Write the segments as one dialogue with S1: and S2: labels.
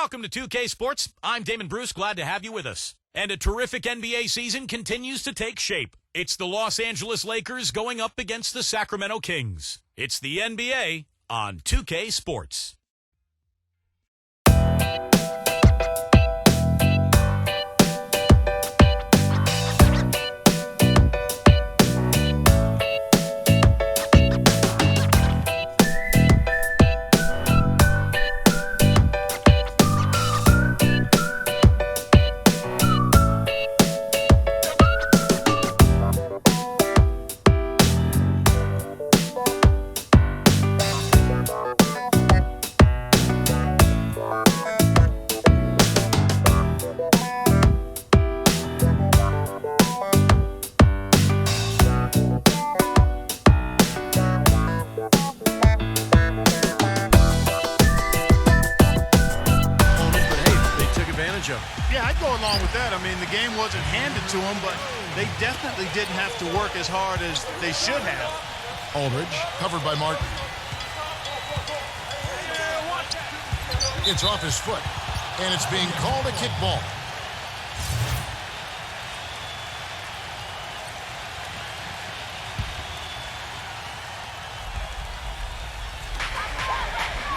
S1: Welcome to 2K Sports. I'm Damon Bruce, glad to have you with us. And a terrific NBA season continues to take shape. It's the Los Angeles Lakers going up against the Sacramento Kings. It's the NBA on 2K Sports.
S2: Yeah, I'd go along with that. I mean, the game wasn't handed to them, but they definitely didn't have to work as hard as they should have.
S3: Aldridge, covered by Martin. It's off his foot, and it's being called a kickball.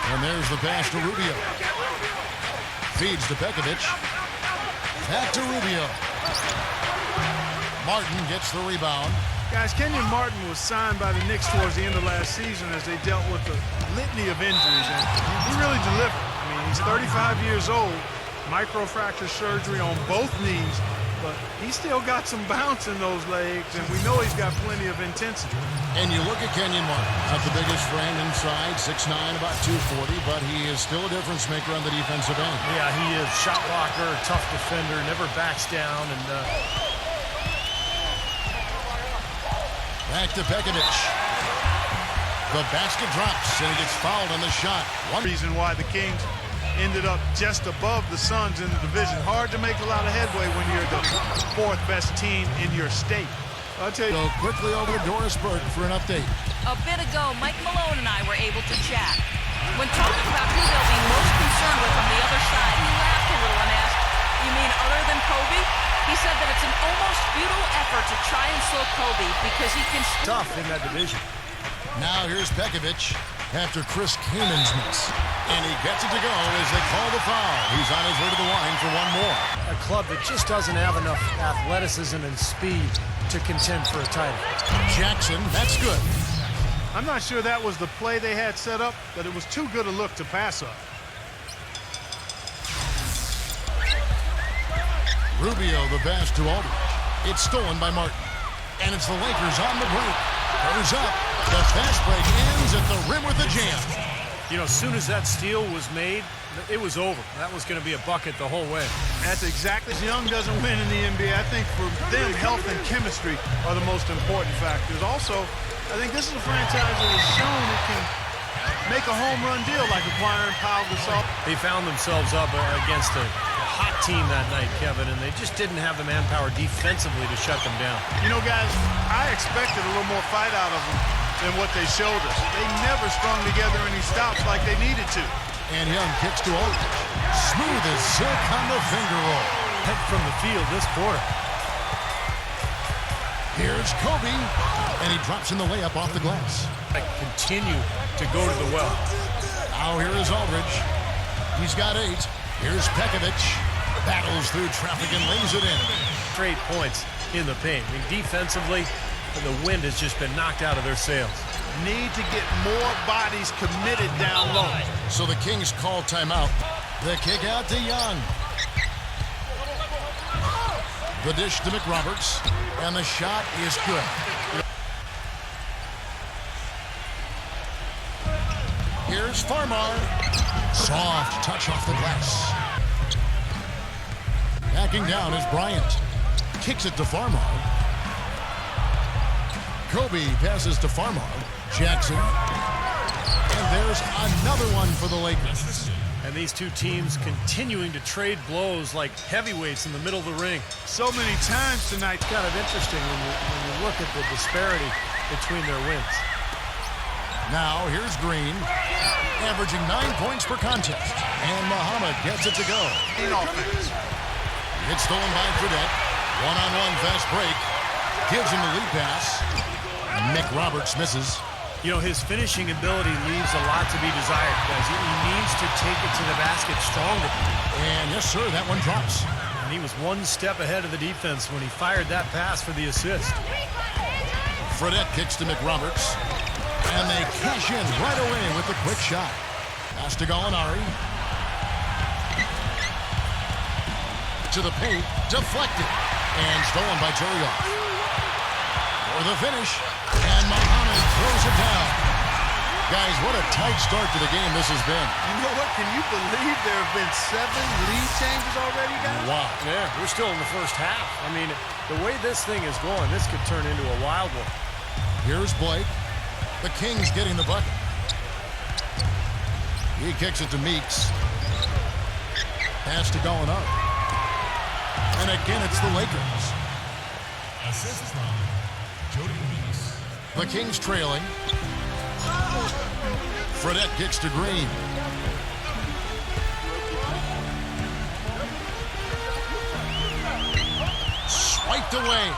S3: And there's the pass to Rubio. Feeds to Pekovic. Back to Rubio. Martin gets the rebound.
S2: Guys, Kenyon Martin was signed by the Knicks towards the end of last season as they dealt with a litany of injuries, and he really delivered. I mean, he's 35 years old, microfracture surgery on both knees, but he's still got some bounce in those legs, and we know he's got plenty of intensity.
S3: And you look at Kenyon Martin, not the biggest frame inside, 6'9", about 240, but he is still a difference maker on the defensive end.
S4: Yeah, he is. Shot blocker, tough defender, never backs down. And
S3: back to Pekovic. The basket drops, and he gets fouled on the shot.
S2: One reason why the Kings ended up just above the Suns in the division. Hard to make a lot of headway when you're the fourth best team in your state. I'll tell you.
S3: Go quickly over to Doris Burke for an update.
S5: A bit ago, Mike Malone and I were able to chat. When talking about who they'll be most concerned with on the other side, he laughed a little and asked, "You mean other than Kobe?" He said that it's an almost futile effort to try and slow Kobe because he can...
S4: Tough in that division.
S3: Now here's Pekovic after Chris Kamen's miss. And he gets it to go as they call the foul. He's on his way to the line for one more.
S4: A club that just doesn't have enough athleticism and speed to contend for a title.
S3: Jackson, that's good.
S2: I'm not sure that was the play they had set up, but it was too good a look to pass up.
S3: Rubio, the pass to Aldridge. It's stolen by Martin. And it's the Lakers on the break. Goes up. The fast break ends at the rim with a jam.
S4: You know, as soon as that steal was made, it was over. That was going to be a bucket the whole way.
S2: That's exactly. Young doesn't win in the NBA. I think for them, health and chemistry are the most important factors. Also, I think this is a franchise that has shown it can make a home run deal like acquiring Pau Gasol.
S4: They found themselves up against a hot team that night, Kevin, and they just didn't have the manpower defensively to shut them down.
S2: You know, guys, I expected a little more fight out of them than what they showed us. They never strung together any stops like they needed to.
S3: And Young kicks to Aldridge. Smooth as silk on the finger roll.
S4: Head from the field this quarter.
S3: Here's Kobe, and he drops in the layup off the glass.
S4: Continue to go to the well.
S3: Now here is Aldridge. He's got 8. Here's Pekovic. Battles through traffic and lays it in.
S4: Straight points in the paint. I mean, defensively, the wind has just been knocked out of their sails.
S2: Need to get more bodies committed down low.
S3: So the Kings call timeout. The kick out to Young. The dish to McRoberts. And the shot is good. Here's Farmar. Soft touch off the glass. Backing down is Bryant. Kicks it to Farmar. Kobe passes to Farmar. Jackson. And there's another one for the Lakers.
S4: And these two teams continuing to trade blows like heavyweights in the middle of the ring.
S2: So many times tonight.
S4: Kind of interesting when you look at the disparity between their wins.
S3: Now here's Green. averaging 9 points per contest. And Muhammad gets it to go.
S2: Offense.
S3: It's stolen by Fredette. One-on-one fast break. Gives him the lead pass. Mick Roberts misses.
S4: You know, his finishing ability leaves a lot to be desired, guys. He needs to take it to the basket stronger.
S3: And yes, sir, that one drops.
S4: And he was one step ahead of the defense when he fired that pass for the assist.
S3: Fredette kicks to Mick Roberts. And they cash in right away with the quick shot. Pass to Gallinari. To the paint. Deflected. And stolen by Turioff. For the finish. And Muhammad throws it down. Guys, what a tight start to the game this has been.
S6: You know what? Can you believe there have been 7 lead changes already, guys?
S3: Wow.
S4: Yeah, we're still in the first half. I mean, the way this thing is going, this could turn into a wild one.
S3: Here's Blake. The Kings getting the bucket. He kicks it to Meeks. Pass to Gallinari. And again, it's the Lakers.
S7: Assist from Jody Meeks.
S3: The Kings trailing. Fredette kicks to Green. Swiped away.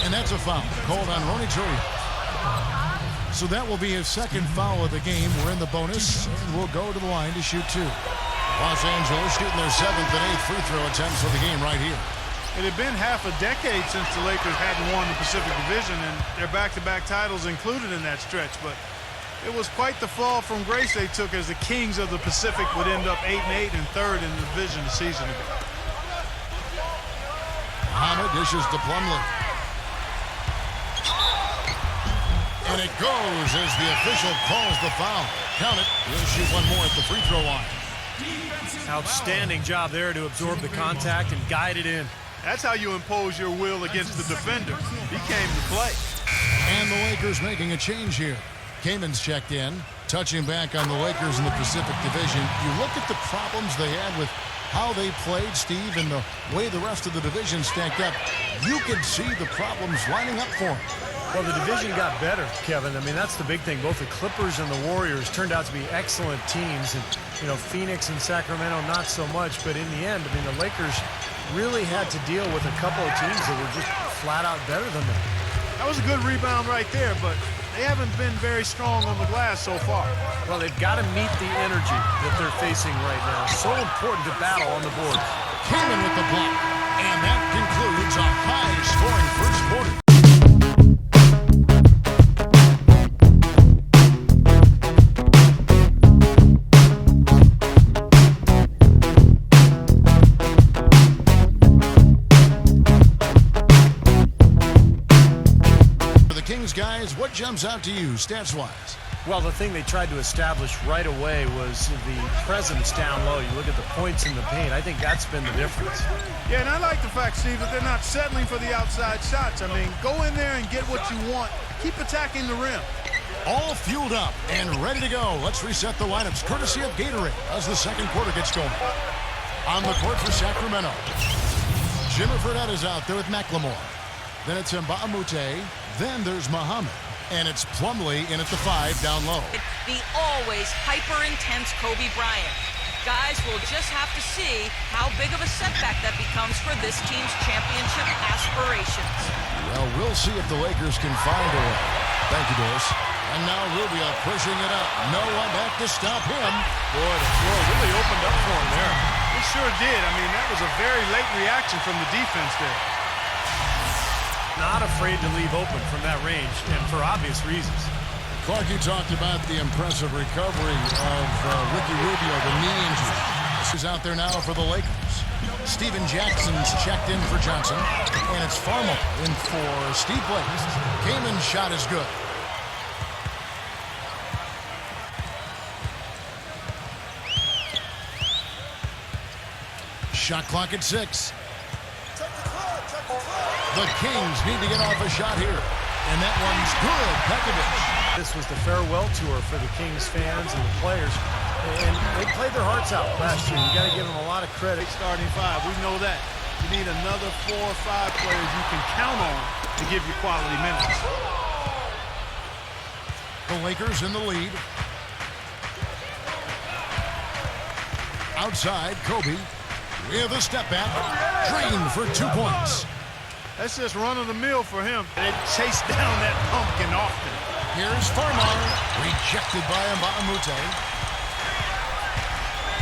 S3: And that's a foul called on Ronny Turioff. So that will be his second foul of the game. We're in the bonus, and we'll go to the line to shoot 2. Los Angeles shooting their 7th and 8th free throw attempts for the game right here.
S2: It had been half a decade since the Lakers hadn't won the Pacific Division, and their back-to-back titles included in that stretch. But it was quite the fall from grace they took as the Kings of the Pacific would end up 8-8 and 3rd in the division the season ago.
S3: Muhammad dishes to Plumlee. And it goes as the official calls the foul. Count it. He'll shoot one more at the free throw line.
S4: Outstanding job there to absorb the contact and guide it in.
S2: That's how you impose your will against the defender. He came to play.
S3: And the Lakers making a change here. Kamen's checked in, touching back on the Lakers in the Pacific Division. You look at the problems they had with how they played, Steve, and the way the rest of the division stacked up. You could see the problems lining up for them.
S4: Well, the division got better, Kevin. I mean, that's the big thing. Both the Clippers and the Warriors turned out to be excellent teams. And, you know, Phoenix and Sacramento, not so much. But in the end, I mean, the Lakers really had to deal with a couple of teams that were just flat out better than them.
S2: That was a good rebound right there, but they haven't been very strong on the glass so far.
S4: Well, they've got to meet the energy that they're facing right now. So important to battle on the board.
S3: Kamen with the block. And that concludes a high-scoring first quarter. Guys, what jumps out to you stats-wise?
S4: Well, the thing they tried to establish right away was the presence down low. You look at the points in the paint. I think that's been the difference.
S2: Yeah, and I like the fact, Steve, that they're not settling for the outside shots. I mean, go in there and get what you want. Keep attacking the rim.
S3: All fueled up and ready to go. Let's reset the lineups courtesy of Gatorade as the second quarter gets going. On the court for Sacramento, Jimmy Fredette is out there with McLemore. Then it's Mbamute. Then there's Muhammad. And it's Plumlee in at the 5 down low.
S5: The always hyper-intense Kobe Bryant. Guys, we'll just have to see how big of a setback that becomes for this team's championship aspirations.
S3: Well, we'll see if the Lakers can find a way. Thank you, Doris. And now Rubio pushing it up. No one back to stop him.
S4: Boy, the floor really opened up for him there.
S2: It sure did. I mean, that was a very late reaction from the defense there.
S4: Not afraid to leave open from that range, and for obvious reasons.
S3: Clark, you talked about the impressive recovery of Ricky Rubio, the knee injury. This is out there now for the Lakers. Steven Jackson's checked in for Johnson, and it's Farmer in for Steve Blake. Kamen's shot is good. Shot clock at 6. The Kings need to get off a shot here. And that one's good. Pekovic.
S4: This was the farewell tour for the Kings fans and the players. And they played their hearts out last year. You got to give them a lot of credit.
S2: Starting 5, we know that. You need another 4 or 5 players you can count on to give you quality minutes.
S3: The Lakers in the lead. Outside, Kobe with a step back. Drained for 2 points.
S2: That's just run-of-the-mill for him. They chase down that pumpkin often.
S3: Here's Farmar. Rejected by Mbamute.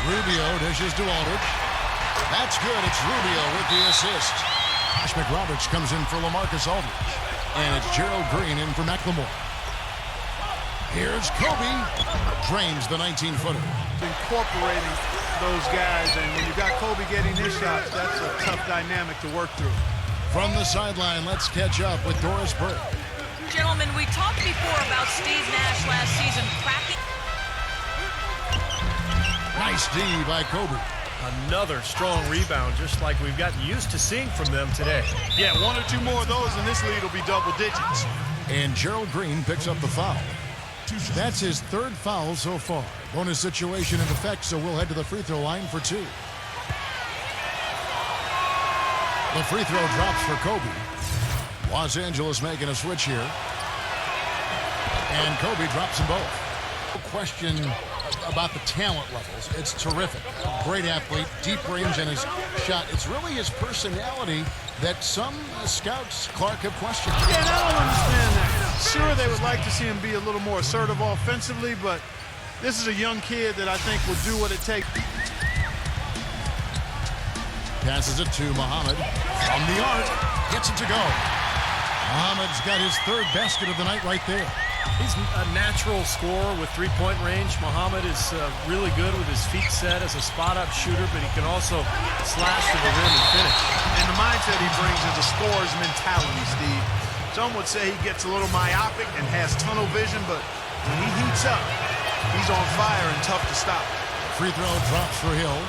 S3: Rubio dishes to Aldridge. That's good. It's Rubio with the assist. McRoberts comes in for LaMarcus Aldridge. And it's Gerald Green in for McLemore. Here's Kobe. Drains the 19-footer.
S2: Incorporating those guys, and when you got Kobe getting his shots, that's a tough dynamic to work through.
S3: From the sideline, let's catch up with Doris Burke.
S5: Gentlemen, we talked before about Steve Nash last season cracking.
S3: Nice D by Kobe.
S4: Another strong rebound, just like we've gotten used to seeing from them today.
S2: Yeah, one or two more of those, and this lead will be double digits.
S3: And Gerald Green picks up the foul. That's his third foul so far. Bonus situation in effect, so we'll head to the free throw line for 2. The free throw drops for Kobe. Los Angeles making a switch here. And Kobe drops them both. No question about the talent levels. It's terrific. Great athlete, deep range in his shot. It's really his personality that some scouts, Clark, have questioned.
S2: Yeah, and I don't understand that. Sure, they would like to see him be a little more assertive offensively, but this is a young kid that I think will do what it takes.
S3: Passes it to Muhammad. From the arc, gets it to go. Muhammad's got his third basket of the night right there.
S4: He's a natural scorer with three-point range. Muhammad is really good with his feet set as a spot-up shooter, but he can also slash to the rim and finish.
S2: And the mindset he brings is a scorer's mentality, Steve. Some would say he gets a little myopic and has tunnel vision, but when he heats up, he's on fire and tough to stop.
S3: Free throw drops for Hill.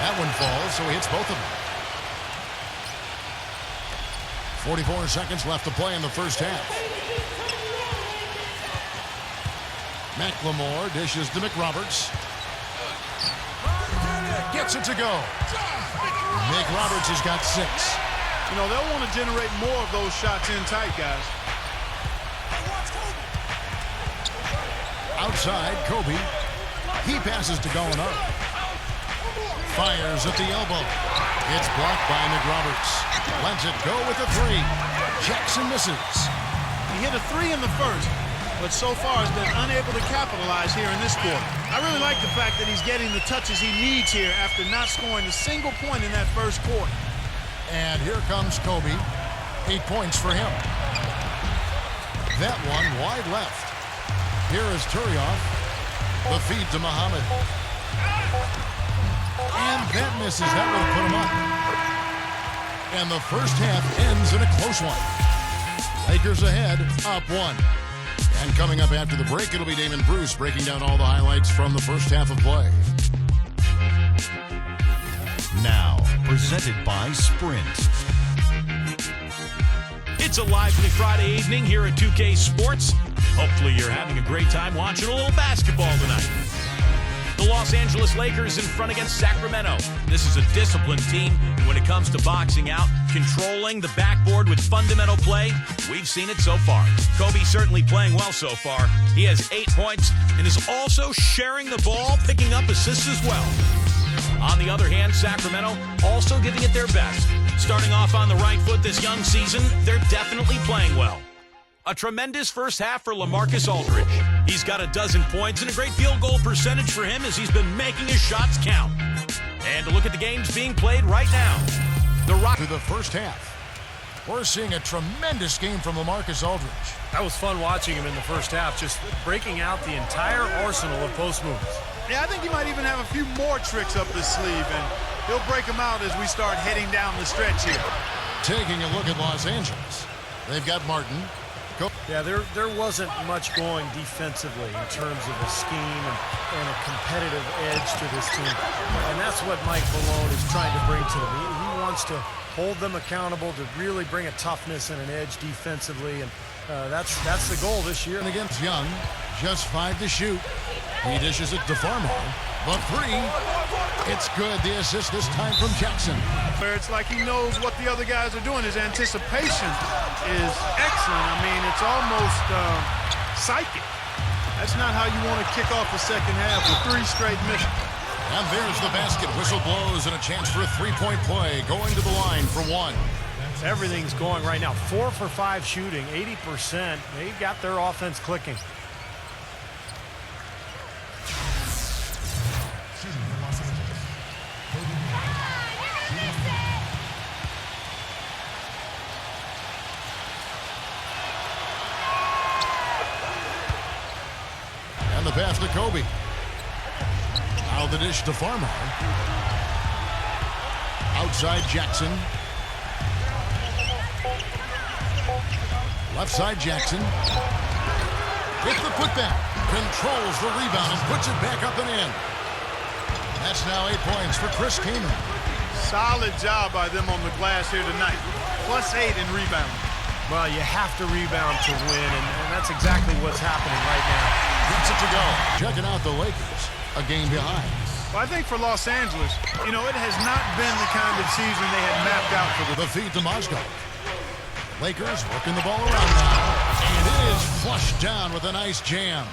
S3: That one falls, so he hits both of them. 44 seconds left to play in the first half. McLemore dishes to McRoberts. Gets it to go. McRoberts has got 6.
S2: You know, they'll want to generate more of those shots in tight, guys.
S3: Outside, Kobe. He passes to Gallinari. Fires at the elbow. It's blocked by McRoberts. Lets it go with a 3. Jackson misses.
S2: He hit a 3 in the first, but so far has been unable to capitalize here in this quarter. I really like the fact that he's getting the touches he needs here after not scoring a single point in that first quarter.
S3: And here comes Kobe. 8 points for him. That one wide left. Here is Turioff. The feed to Muhammad. And that misses. That would have put him up. And the first half ends in a close one. Lakers ahead, up 1. And coming up after the break, it'll be Damon Bruce breaking down all the highlights from the first half of play.
S8: Now, presented by Sprint.
S1: It's a lively Friday evening here at 2K Sports. Hopefully you're having a great time watching a little basketball tonight. The Los Angeles Lakers in front against Sacramento. This is a disciplined team, and when it comes to boxing out, controlling the backboard with fundamental play, we've seen it so far. Kobe certainly playing well so far. He has 8 points and is also sharing the ball, picking up assists as well. On the other hand, Sacramento also giving it their best. Starting off on the right foot this young season, they're definitely playing well. A tremendous first half for LaMarcus Aldridge. He's got a dozen points and a great field goal percentage for him as he's been making his shots count. And to look at the games being played right now. The Rock
S3: To the first half. We're seeing a tremendous game from LaMarcus Aldridge.
S4: That was fun watching him in the first half, just breaking out the entire arsenal of post moves.
S2: Yeah, I think he might even have a few more tricks up his sleeve, and he'll break them out as we start heading down the stretch here.
S3: Taking a look at Los Angeles. They've got Martin.
S4: Yeah, there wasn't much going defensively in terms of a scheme and a competitive edge to this team. And that's what Mike Malone is trying to bring to them. He wants to hold them accountable, to really bring a toughness and an edge defensively. And that's the goal this year.
S3: And against Young, just 5 to shoot. He dishes it to Farmar. The three. It's good. The assist this time from Jackson.
S2: Where it's like he knows what the other guys are doing. His anticipation is excellent. I mean, it's almost psychic. That's not how you want to kick off the second half with 3 straight misses.
S3: And there's the basket. Whistle blows and a chance for a three-point play. Going to the line for one.
S4: Everything's going right now. 4 for 5 shooting, 80%. They've got their offense clicking.
S7: Shooting for Los Angeles. Kobe Bryant.
S3: And the pass to Kobe. Now the dish to Farmer. Outside Jackson. Left side Jackson. Gets the putback. Controls the rebound and puts it back up and in. That's now 8 points for Chris Kaman.
S2: Solid job by them on the glass here tonight. +8 in rebounding.
S4: Well, you have to rebound to win, and that's exactly what's happening right now.
S3: Gets it to go. Checking out the Lakers. A game behind.
S2: Well, I think for Los Angeles, you know, it has not been the kind of season they had mapped out for
S3: The feed to Mozgov. Lakers working the ball around now. And it is flushed down with a nice jam.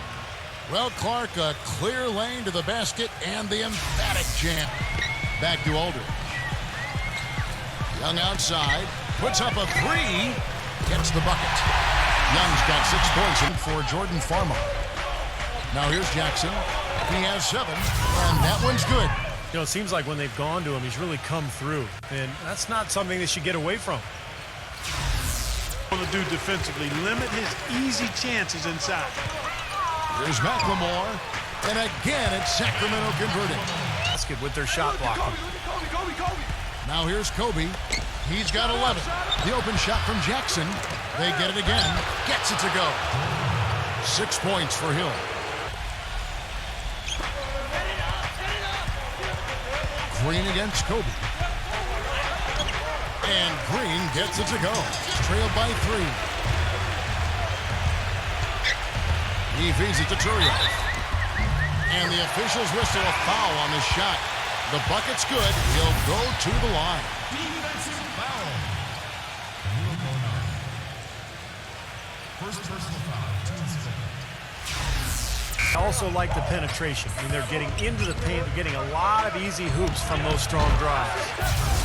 S3: Well, Clark, a clear lane to the basket and the emphatic jam. Back to Aldridge. Young outside. Puts up a three. Gets the bucket. Young's got 6 points in for Jordan Farmer. Now here's Jackson. He has 7, and that one's good.
S4: You know, it seems like when they've gone to him, he's really come through. And that's not something they should get away from.
S2: want to do defensively. Limit his easy chances inside.
S3: Here's McLemore. And again, it's Sacramento converting.
S4: Basket with their shot blocking.
S3: Now here's Kobe. He's got 11. The open shot from Jackson. They get it again. Gets it to go. 6 points for Hill. Green against Kobe. And Green gets it to go. Trailed by 3. He feeds it to Turioff. And the officials whistle a foul on this shot. The bucket's good. He'll go to the line.
S7: Defensive foul. First personal foul.
S4: I also like the penetration. I mean, they're getting into the paint. They're getting a lot of easy hoops from those strong drives.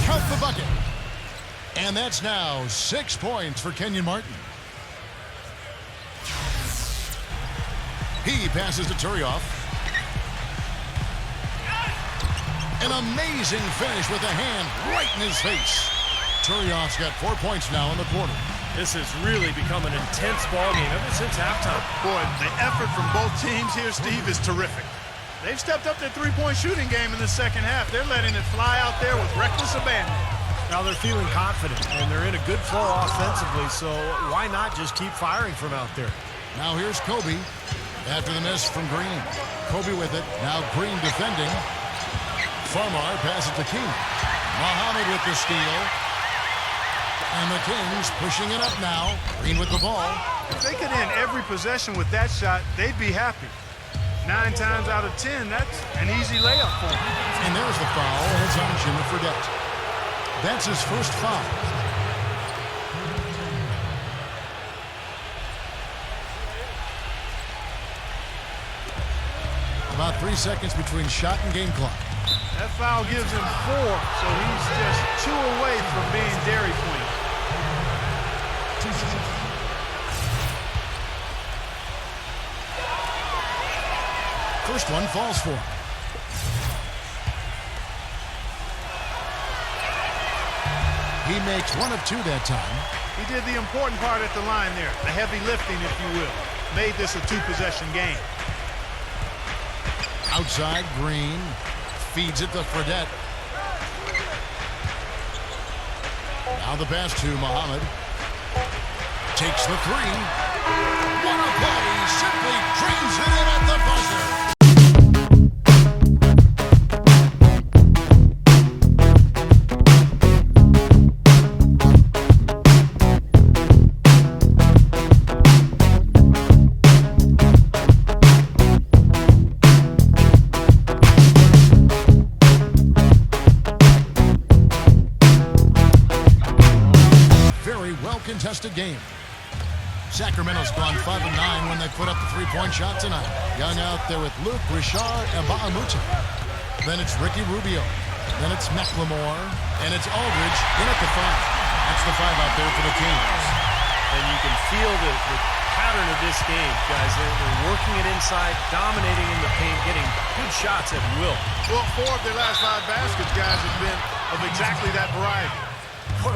S3: Count the bucket. And that's now 6 points for Kenyon Martin. He passes to Turioff. An amazing finish with a hand right in his face. Turioff's got 4 points now in the quarter.
S4: This has really become an intense ball game ever since halftime.
S2: Boy, the effort from both teams here, Steve, is terrific. They've stepped up their three-point shooting game in the second half. They're letting it fly out there with reckless abandon.
S4: Now they're feeling confident, and they're in a good flow offensively, so why not just keep firing from out there?
S3: Now here's Kobe after the miss from Green. Kobe with it. Now Green defending. Farmar passes to King. Muhammad with the steal. And the Kings pushing it up now. Green with the ball.
S2: If they could end every possession with that shot, they'd be happy. 9 times out of 10, that's an easy layup for them.
S3: And there's the foul. It's on Jimmy Fredette. That's his first foul. About 3 seconds between shot and game clock.
S2: That foul gives him 4, so he's just 2 away from being Dairy Queen.
S3: First one falls for him. He makes 1 of 2 that time.
S2: He did the important part at the line there, the heavy lifting, if you will. Made this a 2-possession game.
S3: Outside, Green feeds it to Fredette. Now the pass to Muhammad. Takes the 3. What a play! Simply drains it in at the buzzer. Sacramento's gone 5 of 9 when they put up the three-point shot tonight. Young out there with Luke, Richard, and Baamuta. Then it's Ricky Rubio. Then it's McLemore. And it's Aldridge in at the 5. That's the 5 out there for the Kings.
S4: And you can feel the pattern of this game, guys. They're working it inside, dominating in the paint, getting good shots at will.
S2: Well, 4 of their last 5 baskets, guys, have been of exactly that variety.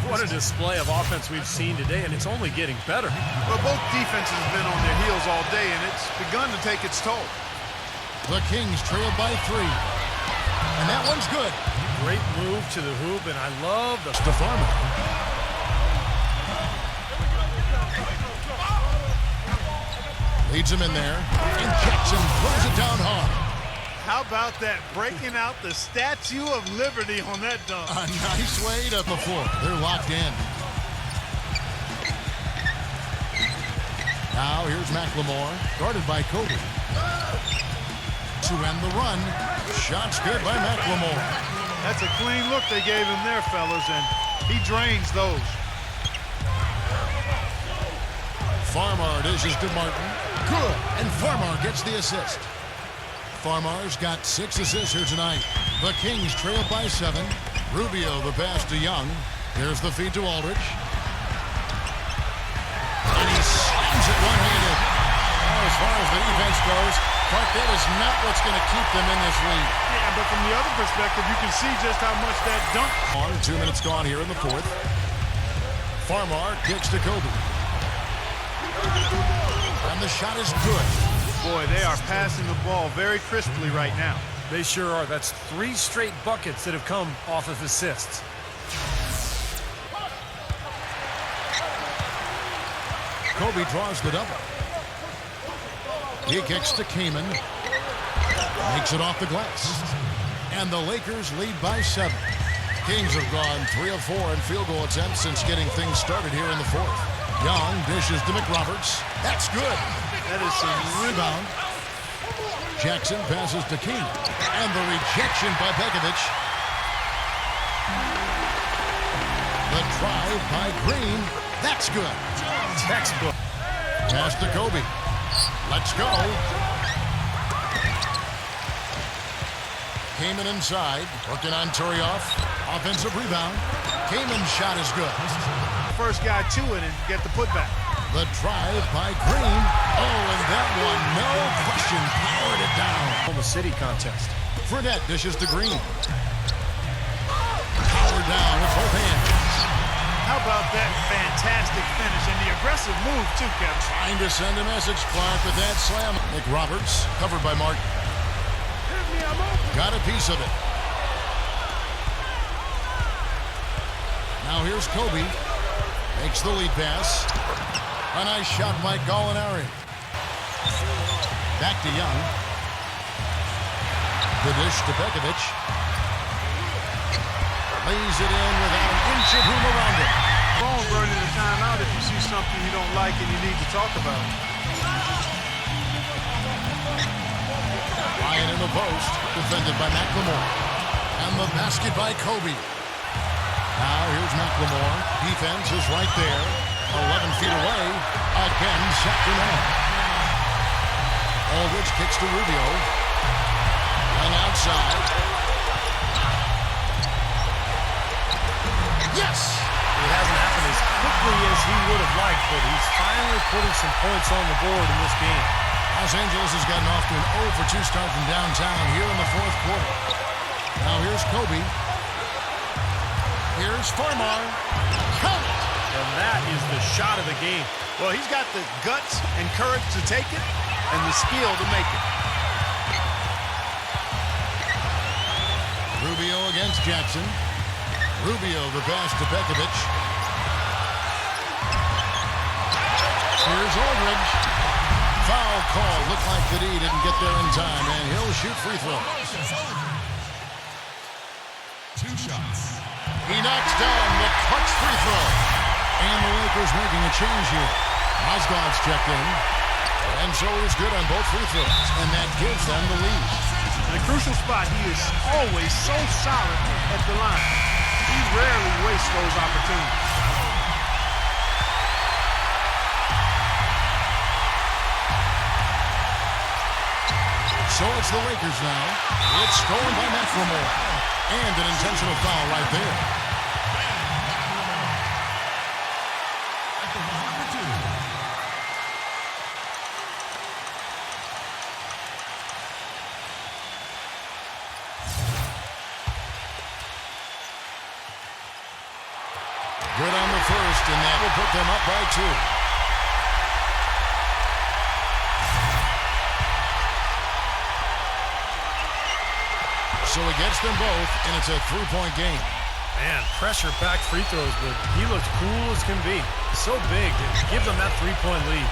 S4: What a display of offense we've seen today, and it's only getting better.
S2: Well, both defenses have been on their heels all day, and it's begun to take its toll.
S3: The Kings trail by 3. And that one's good.
S4: Great move to the hoop, and I love the
S3: Stefano. Leads him in there, and Jackson throws it down hard.
S2: How about that, breaking out the Statue of Liberty on that dunk?
S3: A nice way to the floor. They're locked in. Now here's McLemore, guarded by Kobe. To end the run. Shot's good by McLemore.
S2: That's a clean look they gave him there, fellas, and he drains those.
S3: Farmar dishes to Martin. Good, and Farmar gets the assist. Farmar's got 6 assists here tonight. The Kings trail by 7. Rubio the pass to Young. Here's the feed to Aldridge. And he slams it one-handed. Well, as far as the defense goes, Clark, that is not what's going to keep them in this league.
S2: Yeah, but from the other perspective, you can see just how much that dunk.
S3: 2 minutes gone here in the 4th. Farmar kicks to Kobe. And the shot is good.
S2: Boy, they are passing the ball very crisply right now.
S4: They sure are. That's 3 straight buckets that have come off of assists.
S3: Kobe draws the double. He kicks to Kaman. Makes it off the glass. And the Lakers lead by 7. Kings have gone 3 of 4 in field goal attempts since getting things started here in the 4th. Young dishes to McRoberts. That's good.
S2: That is some
S3: Rebound. Jackson passes to King. And the rejection by Begovic. The drive by Green. That's good.
S4: Textbook.
S3: Pass to Kobe. Let's go. Kaman inside. Working on Turioff. Offensive rebound. Kaman's shot is good.
S2: first guy to it and get the putback.
S3: The drive by Green. Oh, and that one, no question, powered it down.
S4: Oklahoma City contest.
S3: Fournette dishes to Green. Powered down with both hands.
S2: How about that fantastic finish and the aggressive move, too, Kevin?
S3: Trying to send a message, Clark, with that slam. McRoberts, covered by Martin. Got a piece of it. Now here's Kobe. Makes the lead pass. A nice shot by Gallinari. Back to Young. The dish to Begovic. Lays it in without an inch of room around it.
S2: Phone burning the timeout if you see something you don't like and you need to talk about.
S3: Ryan in the post, defended by McLemore. And the basket by Kobe. Now here's McLemore. Defense is right there. 11 feet away. Again, Sacramento. Aldridge kicks to Rubio. And outside. Yes!
S4: It hasn't happened as quickly as he would have liked, but he's finally putting some points on the board in this game.
S3: Los Angeles has gotten off to an 0 for 2 start from downtown here in the fourth quarter. Now here's Kobe. Here's Farmar. Count it!
S4: And that is the shot of the game.
S2: Well, he's got the guts and courage to take it and the skill to make it.
S3: Rubio against Jackson. Rubio the pass to Begovic. Here's Aldridge. Foul call. Looked like that he didn't get there in time, and he'll shoot free throws.
S8: 2 shots.
S3: He knocks down the clutch free throw. And the Lakers making a change here. Osgood's checked in. And so is good on both free throws. And that gives them the lead.
S2: In a crucial spot, he is always so solid at the line. He rarely wastes those opportunities.
S3: So it's the Lakers now. It's stolen by McLemore. And an intentional foul right there. Good on the first, and that will put them up by 2. So he gets them both, and it's a 3-point game.
S4: Man, pressure-packed free throws, but he looks cool as can be. So big to give them that 3-point lead.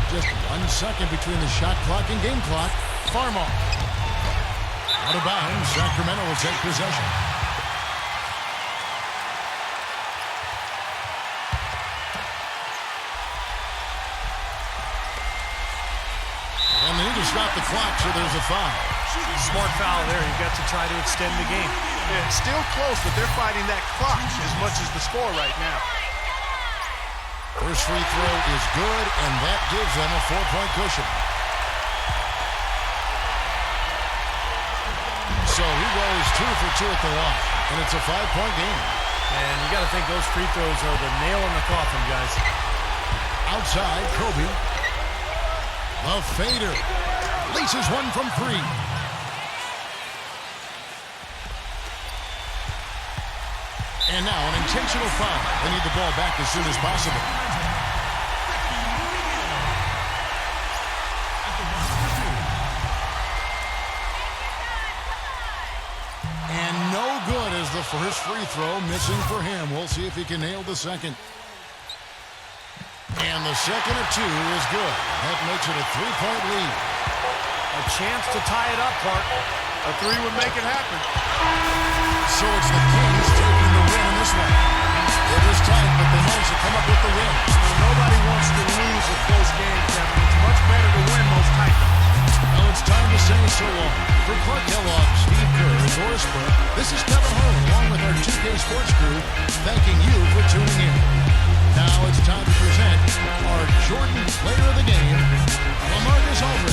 S3: Just 1 second between the shot clock and game clock. Farmar. Out of bounds, Sacramento will take possession. And they need to stop the clock, so there's a foul.
S4: Smart foul there. You've got to try to extend the game.
S6: Yeah, it's still close, but they're fighting that clock as much as the score right now.
S3: First free throw is good, and that gives them a 4-point cushion. So he goes 2 for 2 at the line, and it's a 5-point game.
S4: And you got to think those free throws are the nail in the coffin, guys.
S3: Outside, Kobe. A fader. Laces one from 3. And now an intentional foul. They need the ball back as soon as possible. And no good as the first free throw missing for him. We'll see if he can nail the second. And the second of 2 is good. That makes it a 3-point lead.
S4: A chance to tie it up, Clark.
S6: A 3 would make it happen.
S3: So it's the Kings taking the win in this one. It was tight, but they managed to come up with the win.
S6: Nobody wants to lose a close game, Kevin. It's much better to win those tight ones.
S3: Now it's time to say so long. For Clark Kellogg, Steve Kerr, and Doris Burke, this is Kevin Harlan, along with our 2K Sports crew, thanking you for tuning in. Now it's time to present our Jordan Player of the Game, LaMarcus Aldridge.